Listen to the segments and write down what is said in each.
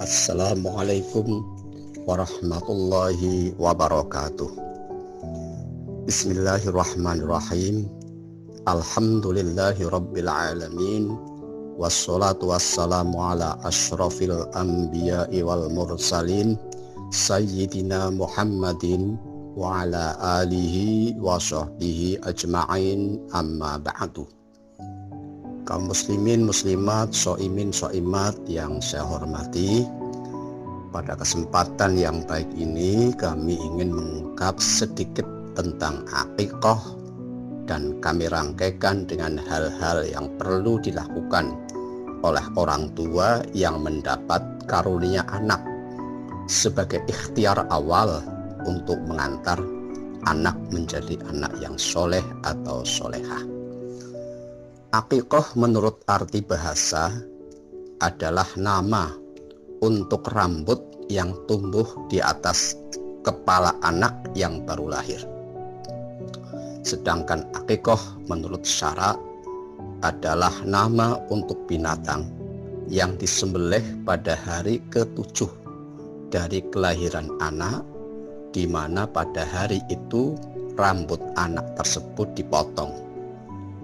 Assalamualaikum warahmatullahi wabarakatuh. Bismillahirrahmanirrahim. Alhamdulillahi rabbil alamin. Wassalatu wassalamu ala ashrafil anbiya'i wal mursalin Sayyidina Muhammadin wa ala alihi wa sahbihi ajma'in, amma ba'du. Kaum muslimin, muslimat, shoimin, shoimat yang saya hormati, pada kesempatan yang baik ini kami ingin mengungkap sedikit tentang akikah dan kami rangkaikan dengan hal-hal yang perlu dilakukan oleh orang tua yang mendapat karunia anak sebagai ikhtiar awal untuk mengantar anak menjadi anak yang soleh atau solehah. Akikah menurut arti bahasa adalah nama untuk rambut yang tumbuh di atas kepala anak yang baru lahir. Sedangkan akikah menurut syara adalah nama untuk binatang yang disembelih pada hari ke-7 dari kelahiran anak, di mana pada hari itu rambut anak tersebut dipotong.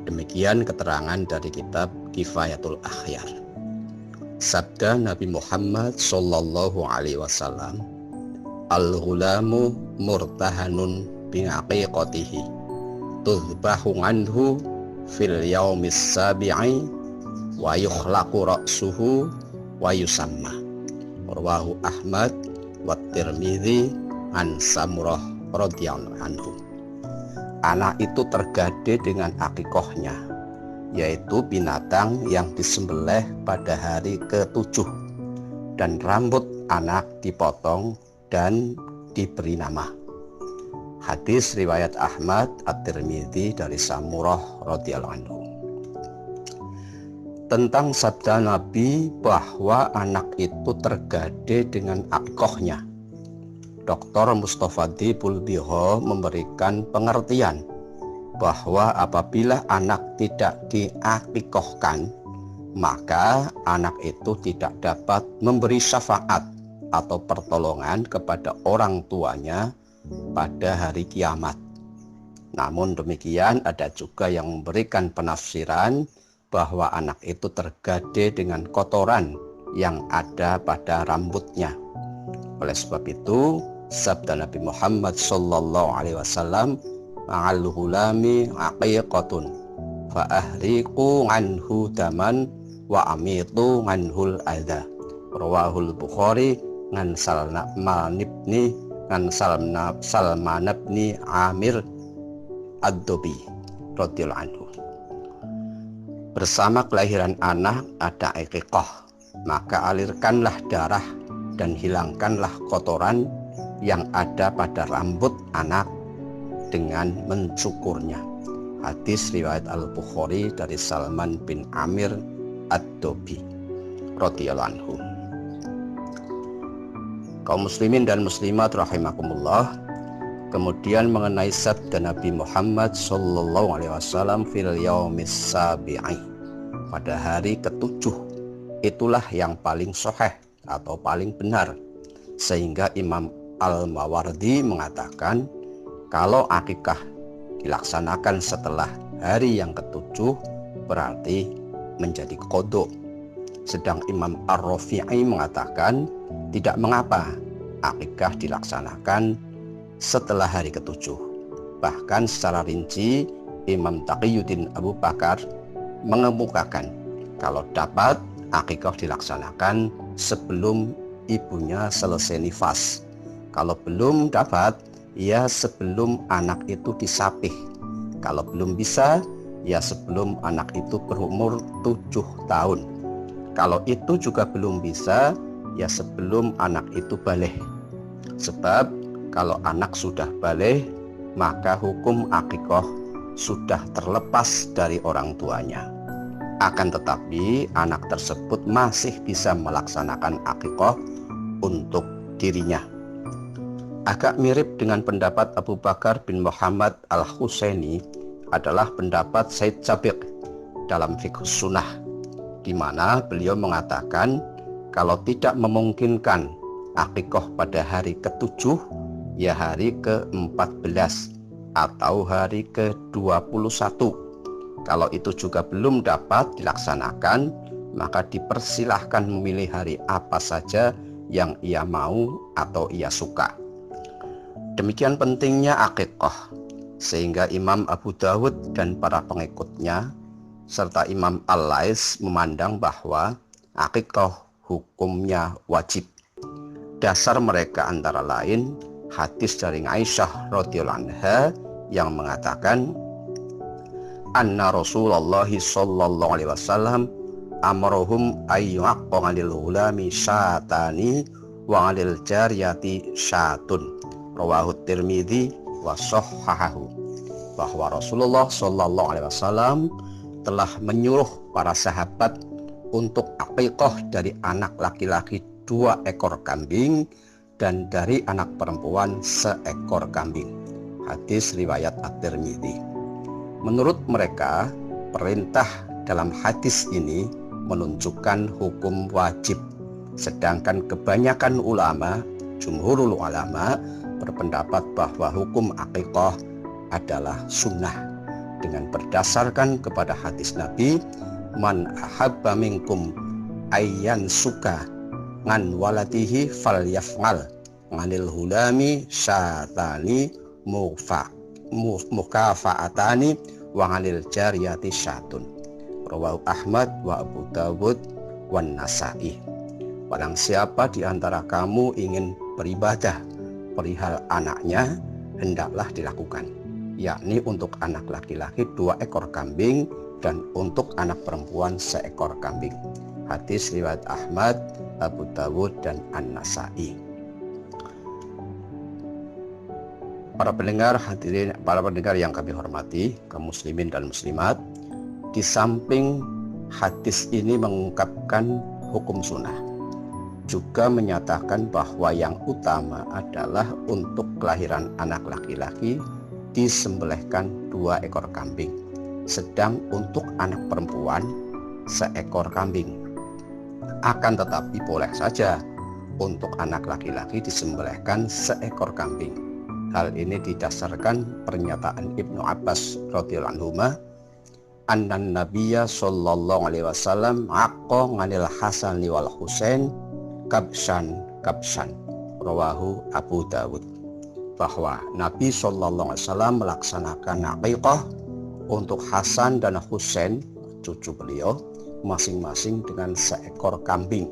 Demikian keterangan dari kitab Kifayatul Akhyar. Sabda Nabi Muhammad sallallahu alaihi wasallam, "Al-ghulamu murtahanun bi aqiqatihi, tuzbahu anhu fil yaumis sabi'i wa yukhlaqu ra'suhu wa yusamma." Rawahu Ahmad wa Tirmidzi an Samurah radhiyallahu anhu. Anak itu tergade dengan akikahnya, yaitu binatang yang disembelih pada hari ke-7, dan rambut anak dipotong dan diberi nama. Hadis riwayat Ahmad At-Tirmidzi dari Samurah radhiyallahu anhu. Tentang sabda Nabi bahwa anak itu tergade dengan akikahnya, Dr. Mustafadi Bulbiho memberikan pengertian bahwa apabila anak tidak diakikahkan, maka anak itu tidak dapat memberi syafaat atau pertolongan kepada orang tuanya pada hari kiamat. Namun demikian, ada juga yang memberikan penafsiran bahwa anak itu tergade dengan kotoran yang ada pada rambutnya. Oleh sebab itu, sabda Nabi Muhammad sallallahu alaihi wasallam, "Ma'al hulami aqiqatun fa ahriqu anhu daman wa amitu anhul adha." Rawahul Bukhari ngan Salman ibni Amir Ad-Dobi radhiyallahu anhu. Bersama kelahiran anak ada aqiqah, maka alirkanlah darah dan hilangkanlah kotoran yang ada pada rambut anak dengan mencukurnya. Hadis riwayat Al-Bukhari dari Salman bin Amir Ad-Dobi radhiyallahu anhu. Kaum muslimin dan muslimat rahimakumullah, kemudian mengenai sabda Nabi Muhammad sallallahu alaihi wasallam fil yaumis sabi'i, pada hari ke-7, itulah yang paling sahih atau paling benar, sehingga Imam Al-Mawardi mengatakan kalau akikah dilaksanakan setelah hari yang ke-7 berarti menjadi qadha. Sedang Imam Ar-Rafi'i mengatakan tidak mengapa akikah dilaksanakan setelah hari ke-7. Bahkan secara rinci Imam Taqiyuddin Abu Bakar mengemukakan kalau dapat akikah dilaksanakan sebelum ibunya selesai nifas. Kalau belum dapat, ya sebelum anak itu disapih. Kalau belum bisa, ya sebelum anak itu berumur 7 tahun. Kalau itu juga belum bisa, ya sebelum anak itu baligh. Sebab kalau anak sudah baligh, maka hukum akikah sudah terlepas dari orang tuanya. Akan tetapi anak tersebut masih bisa melaksanakan akikah untuk dirinya. Agak mirip dengan pendapat Abu Bakar bin Muhammad Al-Husaini adalah pendapat Said Sabiq dalam Fiqh Sunnah, di mana beliau mengatakan Kalau tidak memungkinkan akikoh pada hari ke-7, ya hari ke-14 atau hari ke-21. Kalau itu juga belum dapat dilaksanakan, maka dipersilahkan memilih hari apa saja yang ia mau atau ia suka. Demikian pentingnya akikoh, sehingga Imam Abu Dawud dan para pengikutnya serta Imam Al-Lais memandang bahwa akikoh hukumnya wajib. Dasar mereka antara lain hadis dari Aisyah radhiyallahu anha yang mengatakan, anna Rasulullah sallallahu alaihi wasallam amarahum ayyuqqa 'alil ghulami syatani wa 'alil jariyati syatun, rawahu Tirmidzi wa shahhahahu. Bahwa Rasulullah sallallahu alaihi wasallam telah menyuruh para sahabat untuk akikah dari anak laki-laki 2 ekor kambing dan dari anak perempuan 1 ekor kambing. Hadis riwayat At-Tirmidzi. Menurut mereka, perintah dalam hadis ini menunjukkan hukum wajib, sedangkan kebanyakan ulama, jumhurul ulama, berpendapat bahwa hukum akikah adalah sunnah dengan berdasarkan kepada hadis Nabi, man ahabba minkum ayyan suka ngan walatihi falyaf'al nganil hulami syatani mukafa'atani wa nganil jariyati syatun, rawahu Ahmad wa Abu Dawud wan Nasa'i. Barang siapa di antara kamu ingin beribadah perihal anaknya, hendaklah dilakukan, yakni untuk anak laki-laki 2 ekor kambing dan untuk anak perempuan 1 ekor kambing. Hadis riwayat Ahmad, Abu Dawud dan An-Nasa'i. Para pendengar hadirin, para pendengar yang kami hormati, kaum muslimin dan muslimat, di samping hadis ini mengungkapkan hukum sunnah, juga menyatakan bahwa yang utama adalah untuk kelahiran anak laki-laki disembelihkan 2 ekor kambing, sedang untuk anak perempuan 1 ekor kambing. Akan tetapi boleh saja untuk anak laki-laki disembelihkan 1 ekor kambing. Hal ini didasarkan pernyataan Ibnu Abbas radhiyallahu anhuma, annan nabiyya sallallahu alaihi wasallam aqqa 'anil Hasan wal Husain kabshan, rawahu Abu Dawud. Bahwa Nabi sallallahu alaihi wasallam melaksanakan akikah untuk Hasan dan Husain, cucu beliau, masing-masing dengan 1 ekor kambing.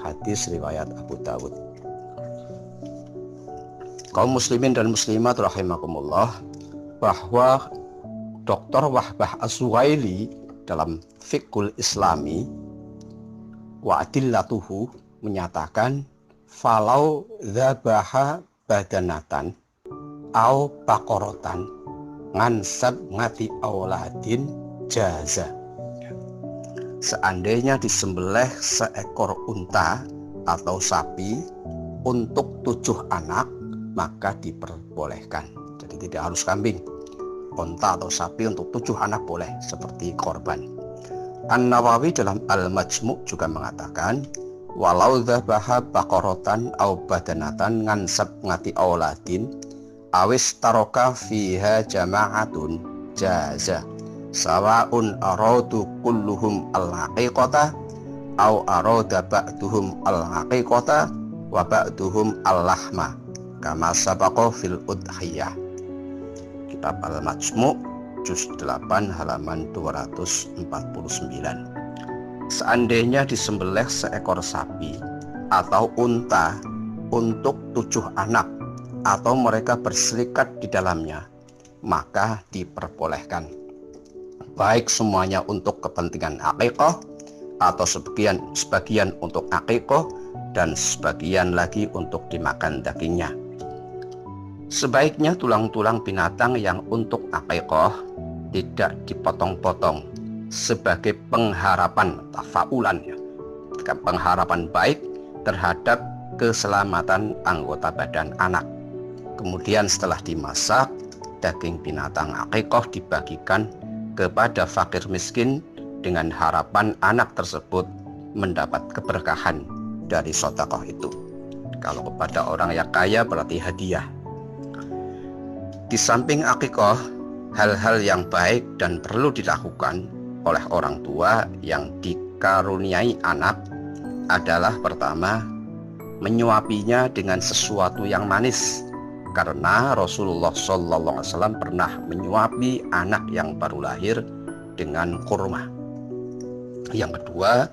Hadis riwayat Abu Dawud. Kaum muslimin dan muslimat rahimakumullah, bahwa Dr. Wahbah As-Suhaili dalam Fiqhul Islami wa Adillatuhu menyatakan, falau dzabaha badanatan au baqaratan ngansab ngati auladin jaza. Seandainya disembelih 1 ekor unta atau sapi untuk 7 anak, maka diperbolehkan. Jadi tidak harus kambing, unta atau sapi untuk 7 anak boleh, seperti korban. An-Nawawi dalam Al-Majmu' juga mengatakan, walau dzabaha baqaratan au badanatan ngansab ngati auladin awis taroka fiha jama'atun jaza sawaun aradu kulluhum al-haqiqata au arada ba'duhum al-haqiqata wa ba'duhum al-lahma kama sabaqa fil udhiyah. Kitab Al-Majmu' juz 8 halaman 249. Seandainya disembelih 1 ekor sapi atau unta untuk 7 anak atau mereka berserikat di dalamnya, maka diperbolehkan, baik semuanya untuk kepentingan akikah atau sebagian untuk akikah dan sebagian lagi untuk dimakan dagingnya. Sebaiknya tulang-tulang binatang yang untuk akikah tidak dipotong-potong sebagai pengharapan tafaulan, pengharapan baik terhadap keselamatan anggota badan anak. Kemudian setelah dimasak, daging binatang akikah dibagikan kepada fakir miskin dengan harapan anak tersebut mendapat keberkahan dari sedekah itu. Kalau kepada orang yang kaya berarti hadiah. Di samping akikah, hal-hal yang baik dan perlu dilakukan oleh orang tua yang dikaruniai anak adalah pertama, menyuapinya dengan sesuatu yang manis, karena Rasulullah SAW pernah menyuapi anak yang baru lahir dengan kurma. Yang kedua,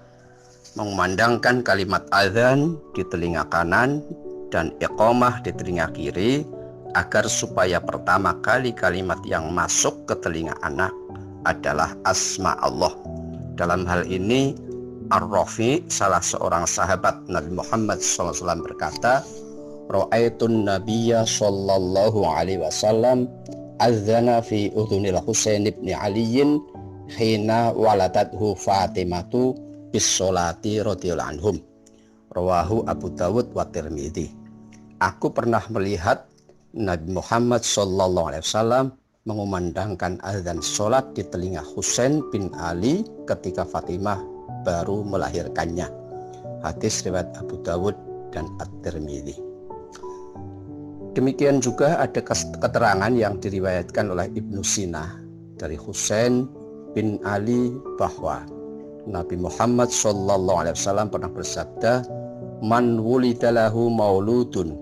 mengumandangkan kalimat azan di telinga kanan dan iqamah di telinga kiri, agar supaya pertama kali kalimat yang masuk ke telinga anak adalah asma Allah. Dalam hal ini Ar-Rafi, salah seorang sahabat Nabi Muhammad SAW, berkata, Ra'aitun Nabiyya sallallahu alaihi wasallam azana fi udhunil Husain ibn Aliyin hina waladathu Fatimatu bis sholati radhiyallahu anhum. Rawahu Abu Dawud wa Tirmidzi. Aku pernah melihat Nabi Muhammad sallallahu alaihi wasallam mengumandangkan azan sholat di telinga Husain bin Ali ketika Fatimah baru melahirkannya. Hadis riwayat Abu Dawud dan At-Tirmidzi. Demikian juga ada keterangan yang diriwayatkan oleh Ibnu Sina dari Husain bin Ali bahwa Nabi Muhammad SAW pernah bersabda, "Man wulida lahu mauludun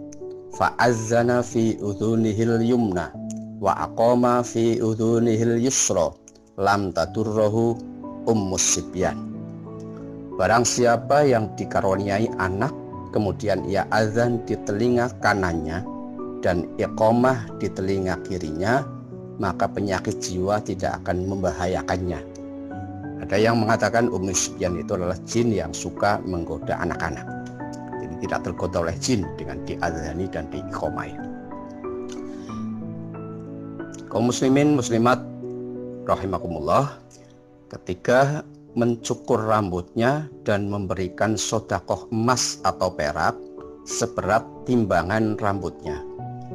fa'azzana fi udhunihil yumna wa aqama fi udhunihil yusra lam tadurruhu ummus sibyan." Barang siapa yang dikaruniai anak, kemudian ia azan di telinga kanannya dan iqamah di telinga kirinya, maka penyakit jiwa tidak akan membahayakannya. Ada yang mengatakan Ummu Sibyan itu adalah jin yang suka menggoda anak-anak. Jadi tidak tergoda oleh jin dengan diazani dan diiqamai. Kaum muslimin muslimat rahimakumullah, ketika mencukur rambutnya dan memberikan sedekah emas atau perak seberat timbangan rambutnya.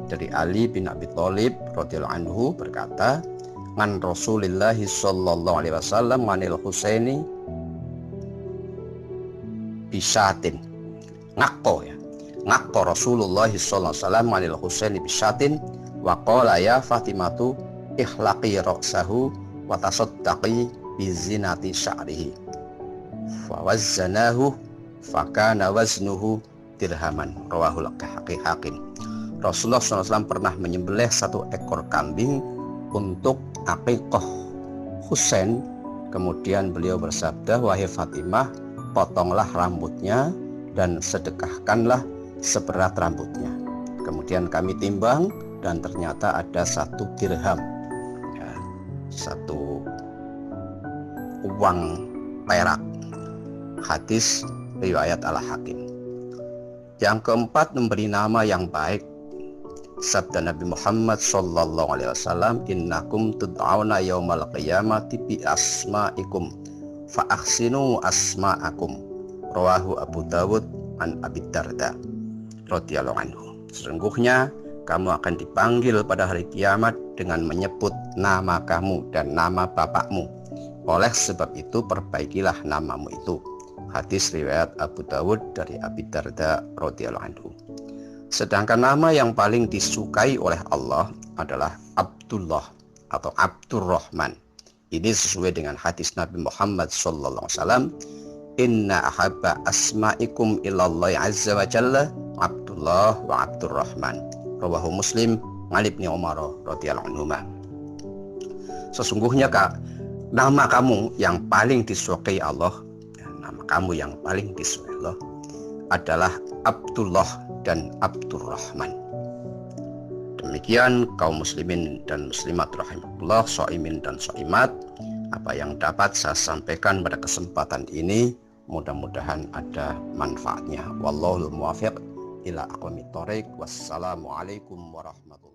Dari Ali bin Abi Thalib radhiyallahu anhu berkata, "Man Rasulillah sallallahu alaihi wasallam manil Husaini bisatin." Ngako Rasulullah sallallahu alaihi wasallam manil Husaini bisatin wa qala ya Fatimatu ikhlaqi ra'sahu wa tasaddaqi bi zinati sya'rihi. Fa wazzanahu fa kana waznuhu dirhaman. Rawahul Hakim. Rasulullah SAW pernah menyembelih satu ekor kambing untuk akikah Husain. Kemudian beliau bersabda, "Wahai Fatimah, potonglah rambutnya dan sedekahkanlah seberat rambutnya." Kemudian kami timbang dan ternyata ada 1 dirham, ya, 1 uang perak. Hadis riwayat Al-Hakim. Yang keempat, memberi nama yang baik. Sabda Nabi Muhammad sallallahu alaihi wasallam, "Innakum tud'auna yaumal qiyamati bi asma'ikum fa ahsinu asma'akum." Rawahu Abu Dawud an Abi Darda radhiyallahu anhu. Sesungguhnya kamu akan dipanggil pada hari kiamat dengan menyebut nama kamu dan nama bapakmu. Oleh sebab itu perbaikilah namamu itu. Hadis riwayat Abu Dawud dari Abi Darda radhiyallahu anhu. Sedangkan nama yang paling disukai oleh Allah adalah Abdullah atau Abdurrahman. Ini sesuai dengan hadis Nabi Muhammad SAW. "Inna ahabba asma'ikum ilallahi azza wa jalla Abdullah wa Abdurrahman." Rawahu Muslim an Ibnu Umar radhiyallahu anhu. Sesungguhnya nama kamu yang paling disukai Allah, nama kamu yang paling disukai Allah adalah Abdullah dan Abdurrahman. Demikian kaum muslimin dan muslimat rahimahullah, shaimin dan shaimat, apa yang dapat saya sampaikan pada kesempatan ini mudah-mudahan ada manfaatnya. Wallahul muwaffiq ila aqwamit thoriq. Wassalamualaikum warahmatullahi wabarakatuh.